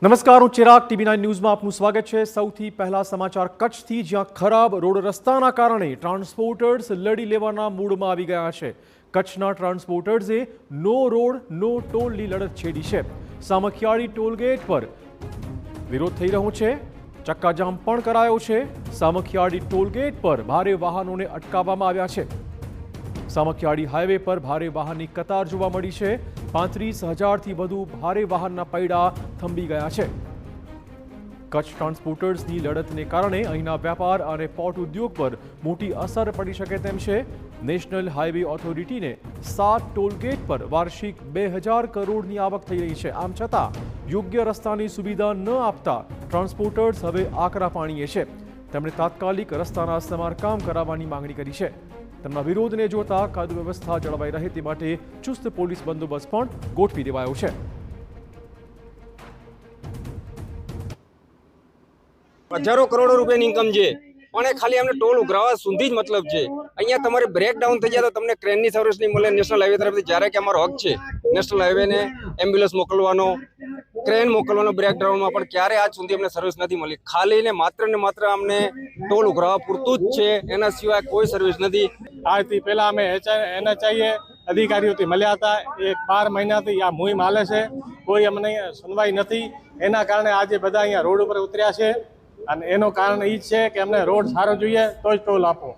નમસ્કાર, હું ચિરાગ ટીવી9 ન્યૂઝમાં આપનું સ્વાગત છે। સૌથી પહેલા સમાચાર કચ્છથી, જ્યાં ખરાબ રોડ રસ્તાના કારણે ટ્રાન્સપોર્ટર્સ લડી લેવાના મૂડમાં આવી ગયા છે। કચ્છના ટ્રાન્સપોર્ટર્સે નો રોડ નો ટોલની લડત છેડી છે। સામખિયાળી ટોલગેટ પર વિરોધ થઈ રહ્યો છે, ચક્કાજામ પણ કરાયો છે। સામખિયાળી ટોલગેટ પર ભારે વાહનોને અટકાવવામાં આવ્યા છે। સામખિયાળી હાઈવે પર ભારે વાહનની કતાર જોવા મળી છે। 35,000થી વધુ ભારે વાહનના પૈડા થંભી ગયા છે। કચ્છ ટ્રાન્સપોર્ટર્સની લડતને કારણે અહીંના વેપાર અને પોર્ટ ઉદ્યોગ પર મોટી અસર પડી શકે તેમ છે। નેશનલ હાઈવે ઓથોરિટીને 7 ટોલગેટ પર વાર્ષિક 2,000 કરોડની આવક થઈ રહી છે। આમ છતાં યોગ્ય રસ્તાની સુવિધા ન આપતા ટ્રાન્સપોર્ટર્સ હવે આકરા પાણીએ છે। તેમણે તાત્કાલિક રસ્તાના સમારકામ કરાવવાની માંગણી કરી છે। તેમના વિરોધને જોતા કાયદો વ્યવસ્થા જળવાઈ રહે તે માટે ચુસ્ત પોલીસ બંદોબસ્ત પણ ગોઠવી દેવાયો છે। હજારો કરોડો રૂપિયાની ઇન્કમ છે, પણ એ ખાલી અમને ટોલ ઉઘરાવા સુધી જ મતલબ છે। અહીંયા તમારે બ્રેકડાઉન થઈ જાય તો તમને ક્રેનની સર્વિસ નહીં મળે નેશનલ હાઈવે તરફથી, જ્યારે કે અમારો હક છે નેશનલ હાઈવેને એમ્બ્યુલન્સ મોકલવાનો, ક્રેન મોકલવાનો બ્રેકડાઉનમાં, પણ ક્યારે આજ સુધી અમને સર્વિસ નથી મળી। ખાલી ને માત્ર અમને ટોલ ઉઘરાવા પૂરતું જ છે, એના સિવાય કોઈ સર્વિસ નથી। આજથી પહેલા અમે NHIએ અધિકારીઓથી મળ્યા હતા। 12 મહિનાથી આ મુહિમ હાલે છે, કોઈ અમને સુનવાઈ નથી। એના કારણે આજે બધા અહીંયા રોડ ઉપર ઉતર્યા છે, અને એનું કારણ એ જ છે કે અમને રોડ સારો જોઈએ તો જ ટોલ આપો।